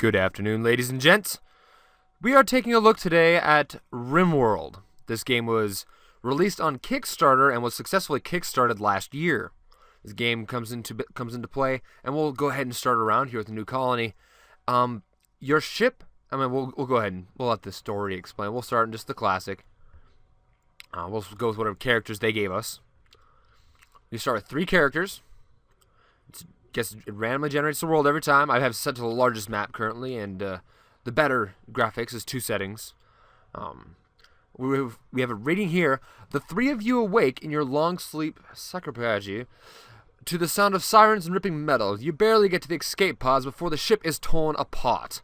Good afternoon, ladies and gents. We are taking a look today at Rimworld. This game was released on Kickstarter and was successfully kickstarted last year. This game comes into play, and we'll go ahead and start around here with the new colony. Your ship. We'll go ahead and we'll let the story explain. We'll start in just the classic. We'll go with whatever characters they gave us. You start with 3 characters. It randomly generates the world every time. I have set to the largest map currently, and the better graphics is 2 settings. We have a rating here. The 3 of you awake in your long sleep sarcophagi to the sound of sirens and ripping metal. You barely get to the escape pods before the ship is torn apart.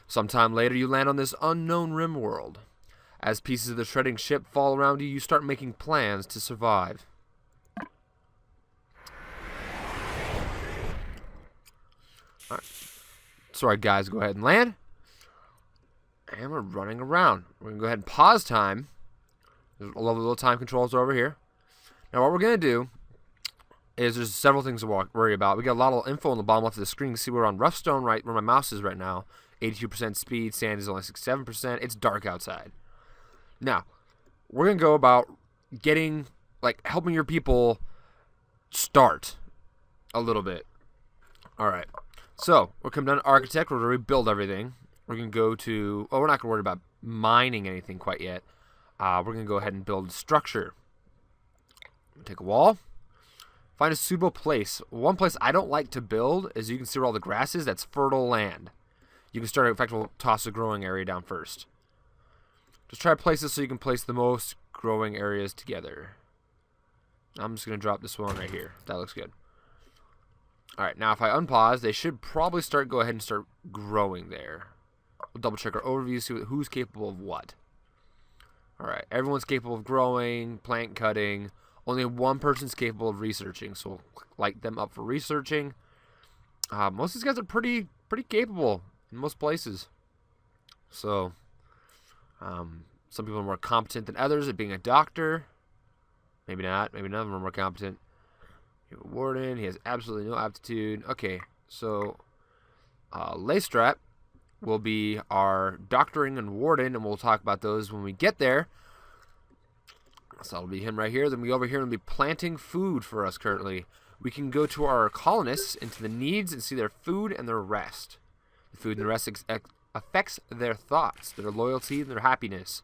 Sometime later, you land on this unknown Rimworld. As pieces of the shredding ship fall around you, you start making plans to survive. Alright. Sorry, guys, go ahead and land. And we're running around. We're going to go ahead and pause time. There's a lovely little time controls over here. Now, what we're going to do is there's several things to worry about. We got a lot of info on the bottom left of the screen. You can see we're on rough stone right where my mouse is right now. 82% speed. Sand is only 67%. It's dark outside. Now, we're going to go about helping your people start a little bit. Alright. So, we're coming down to Architect. We're going to rebuild everything. We're going to go to... we're not going to worry about mining anything quite yet. We're going to go ahead and build structure. Take a wall. Find a suitable place. One place I don't like to build is you can see where all the grass is. That's fertile land. You can start, in fact, we'll toss the growing area down first. Just try to place this so you can place the most growing areas together. I'm just going to drop this one right here. That looks good. Alright, now if I unpause, they should probably go ahead and start growing there. We'll double check our overview, see who's capable of what. Alright, everyone's capable of growing, plant cutting. Only one person's capable of researching, so we'll light them up for researching. Most of these guys are pretty capable in most places. So, some people are more competent than others at being a doctor. Maybe not. Maybe none of them are more competent. Warden, he has absolutely no aptitude. Okay, so Laistrap will be our doctoring and warden, and we'll talk about those when we get there. So that'll be him right here. Then we go over here and be planting food for us currently. We can go to our colonists into the needs and see their food and their rest. The food and the rest affects their thoughts, their loyalty, and their happiness.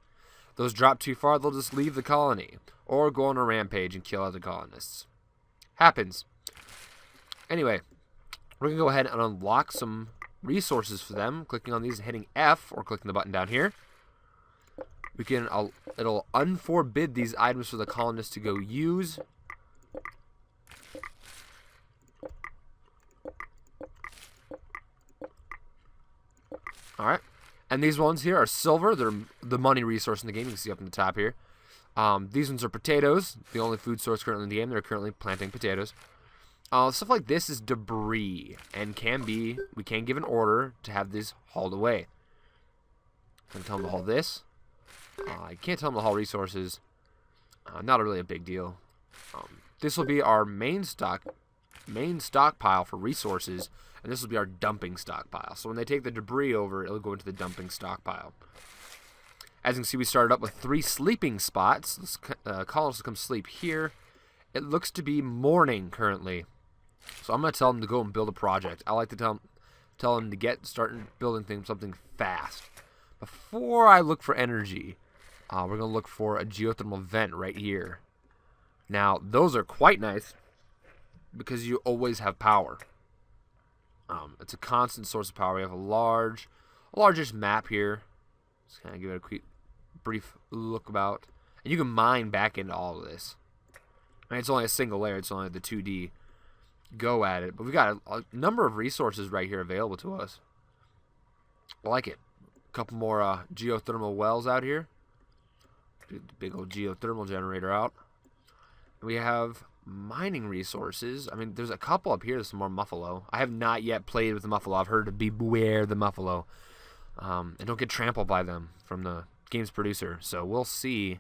If those drop too far, they'll just leave the colony or go on a rampage and kill other colonists. Happens. Anyway, we're going to go ahead and unlock some resources for them. Clicking on these and hitting F, or clicking the button down here. We can, it'll unforbid these items for the colonists to go use. Alright. And these ones here are silver. They're the money resource in the game. You can see up in the top here. These ones are potatoes, the only food source currently in the game. They're currently planting potatoes. Stuff like this is debris, and we can give an order to have this hauled away. I can tell them to haul this. I can't tell them to haul resources. Not really a big deal. This will be our main stockpile for resources, and this will be our dumping stockpile. So when they take the debris over, it'll go into the dumping stockpile. As you can see, we started up with 3 sleeping spots. Colonists will come sleep here. It looks to be morning currently. So I'm going to tell them to go and build a project. I like to tell them to get started building something fast. Before I look for energy, we're going to look for a geothermal vent right here. Now, those are quite nice because you always have power. It's a constant source of power. We have a largish map here. Just kind of give it a quick, brief look about. And you can mine back into all of this. I mean, it's only a single layer. It's only the 2D go at it. But we've got a number of resources right here available to us. I like it. A couple more geothermal wells out here. Big old geothermal generator out. We have mining resources. I mean, there's a couple up here. There's some more muffalo. I have not yet played with the muffalo. I've heard to beware the muffalo. And don't get trampled by them from the game's producer. So we'll see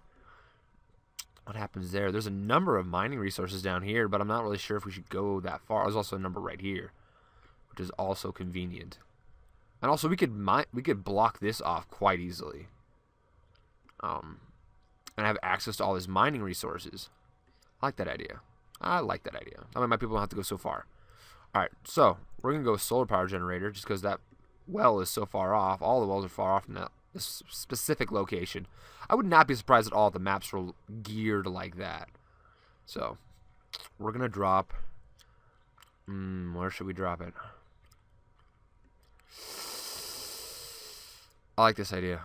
what happens there. There's a number of mining resources down here, but I'm not really sure if we should go that far. There's also a number right here, which is also convenient. And also, we could block this off quite easily. And have access to all his mining resources. I like that idea. I like that idea. I mean, my people don't have to go so far. Alright, so we're going to go solar power generator just because that well is so far off. All the wells are far off from this specific location. I would not be surprised at all if the maps were geared like that. So, we're going to drop... where should we drop it? I like this idea.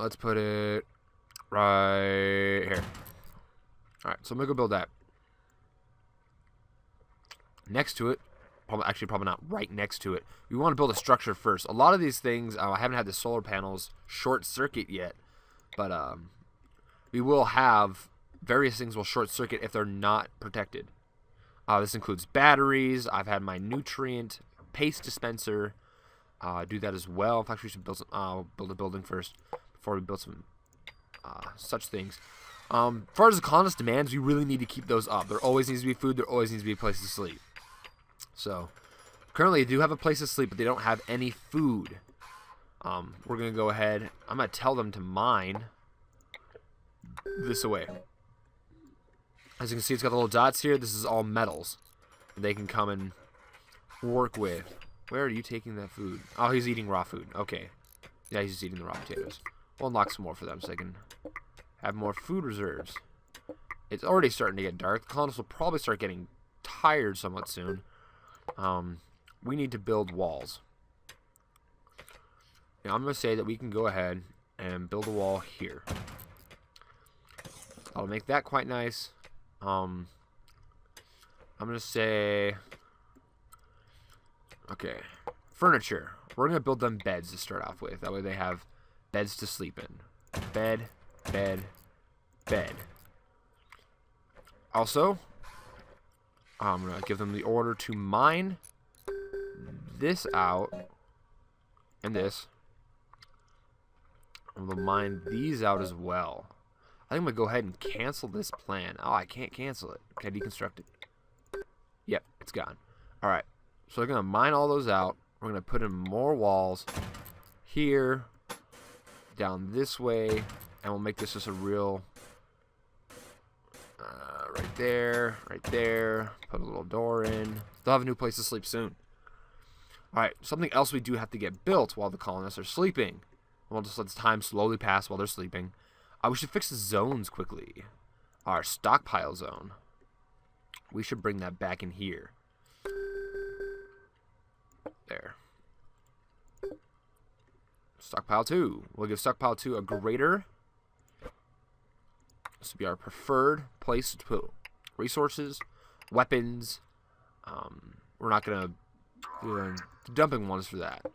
Let's put it right here. Alright, so I'm going to go build that. Next to it, probably not right next to it, we want to build a structure first. A lot of these things, I haven't had the solar panels short circuit yet, but we will have various things will short circuit if they're not protected. This includes batteries. I've had my nutrient paste dispenser do that as well. In fact, we should build a building first before we build some such things. As far as the colonist demands, we really need to keep those up. There always needs to be food. There always needs to be a place to sleep. So, currently, they do have a place to sleep, but they don't have any food. We're going to go ahead. I'm going to tell them to mine this away. As you can see, it's got the little dots here. This is all metals they can come and work with. Where are you taking that food? Oh, he's eating raw food. Okay. Yeah, he's just eating the raw potatoes. We'll unlock some more for them so they can have more food reserves. It's already starting to get dark. The colonists will probably start getting tired somewhat soon. We need to build walls. Now, I'm going to say that we can go ahead and build a wall here. I'll make that quite nice. I'm going to say... Okay. Furniture. We're going to build them beds to start off with. That way they have beds to sleep in. Bed, bed, bed. Also, I'm going to give them the order to mine this out and this. I'm going to mine these out as well. I think I'm going to go ahead and cancel this plan. Oh, I can't cancel it. Can I deconstruct it? Yep, it's gone. Alright, so we're going to mine all those out. We're going to put in more walls here, down this way, and we'll make this just a real... right there, right there. Put a little door in. They'll have a new place to sleep soon. Alright, something else we do have to get built while the colonists are sleeping. We'll just let the time slowly pass while they're sleeping. We should fix the zones quickly. Our stockpile zone. We should bring that back in here. There. Stockpile 2. We'll give stockpile 2 a greater. This will be our preferred place to put resources, weapons. We're not going to do the dumping one is for that.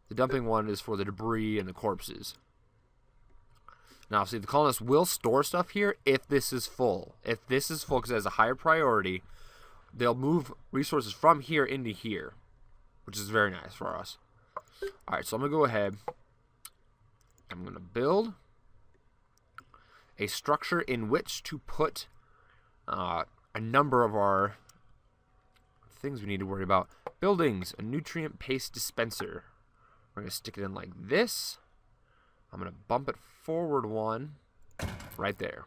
The dumping one is for the debris and the corpses. Now, see, the colonists will store stuff here if this is full. If this is full because it has a higher priority, they'll move resources from here into here, which is very nice for us. Alright, so I'm going to go ahead. I'm going to build a structure in which to put a number of our things we need to worry about. Buildings, a nutrient paste dispenser. We're going to stick it in like this. I'm going to bump it forward one right there.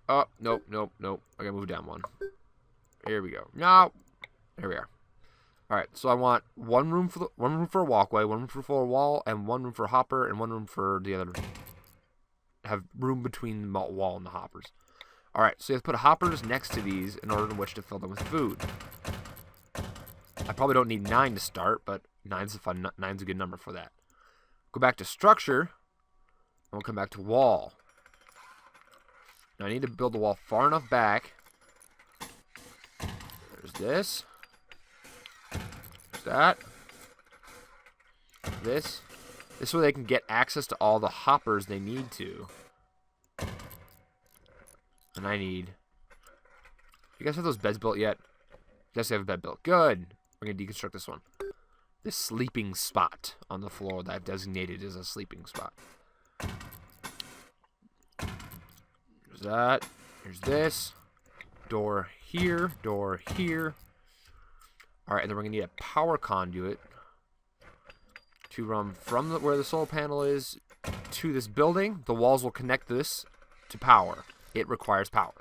Oh, nope, nope, nope. I got to move down one. Here we go. No. There we are. Alright, so I want one room for a walkway, one room for a wall, and one room for a hopper, and one room for the other. Have room between the wall and the hoppers. Alright, so you have to put hoppers next to these in order in which to fill them with food. I probably don't need 9 to start, but 9's a good number for that. Go back to structure, and we'll come back to wall. Now I need to build the wall far enough back. There's this. There's that. This. This way they can get access to all the hoppers they need to. And I need... You guys have those beds built yet? You guys have a bed built. Good. We're going to deconstruct this one. This sleeping spot on the floor that I've designated as a sleeping spot. There's that. Here's this. Door here. Door here. Alright, and then we're going to need a power conduit If you run from where the solar panel is to this building, the walls will connect this to power. It requires power.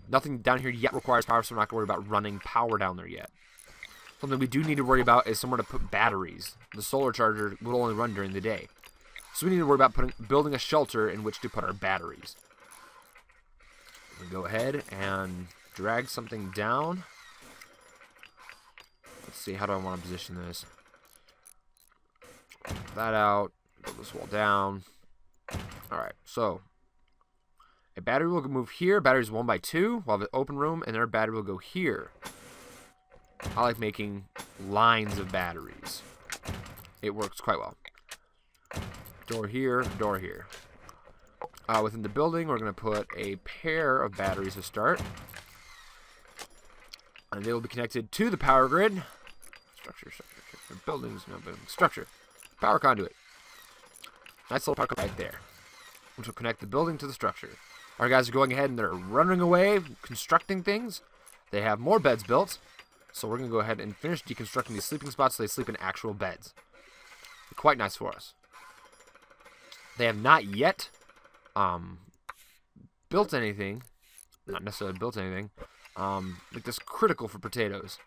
Nothing down here yet requires power, so we're not going to worry about running power down there yet. Something we do need to worry about is somewhere to put batteries. The solar charger will only run during the day. So we need to worry about building a shelter in which to put our batteries. We go ahead and drag something down. Let's see, how do I want to position this? Put that out, build this wall down. Alright, so a battery will move here. Batteries 1 by 2. We'll have an open room, and their battery will go here. I like making lines of batteries. It works quite well. Door here, door here. Within the building, we're going to put a pair of batteries to start. And they will be connected to the power grid. Structure. Buildings, no building. Structure. Power conduit. Nice little power conduit right there, which will connect the building to the structure. Our guys are going ahead and they're running away, constructing things. They have more beds built. So we're going to go ahead and finish deconstructing these sleeping spots so they sleep in actual beds. Quite nice for us. They have not yet built anything. Not necessarily built anything. Like this critical for potatoes.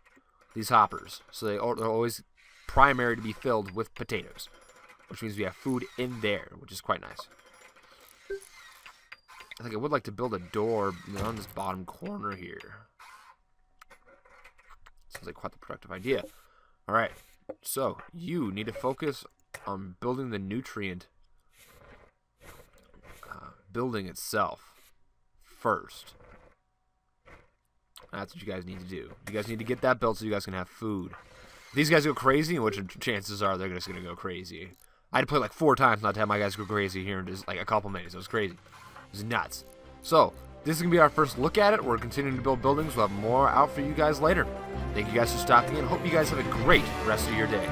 These hoppers. So they're always primary to be filled with potatoes. Which means we have food in there, which is quite nice. I think I would like to build a door on this bottom corner here. Sounds like quite the productive idea. Alright, so you need to focus on building the nutrient building itself first. That's what you guys need to do. You guys need to get that built so you guys can have food. If these guys go crazy, which chances are they're just going to go crazy. I had to play like 4 times not to have my guys go crazy here in just like a couple minutes. It was crazy. It was nuts. So, this is going to be our first look at it. We're continuing to build buildings. We'll have more out for you guys later. Thank you guys for stopping in. Hope you guys have a great rest of your day.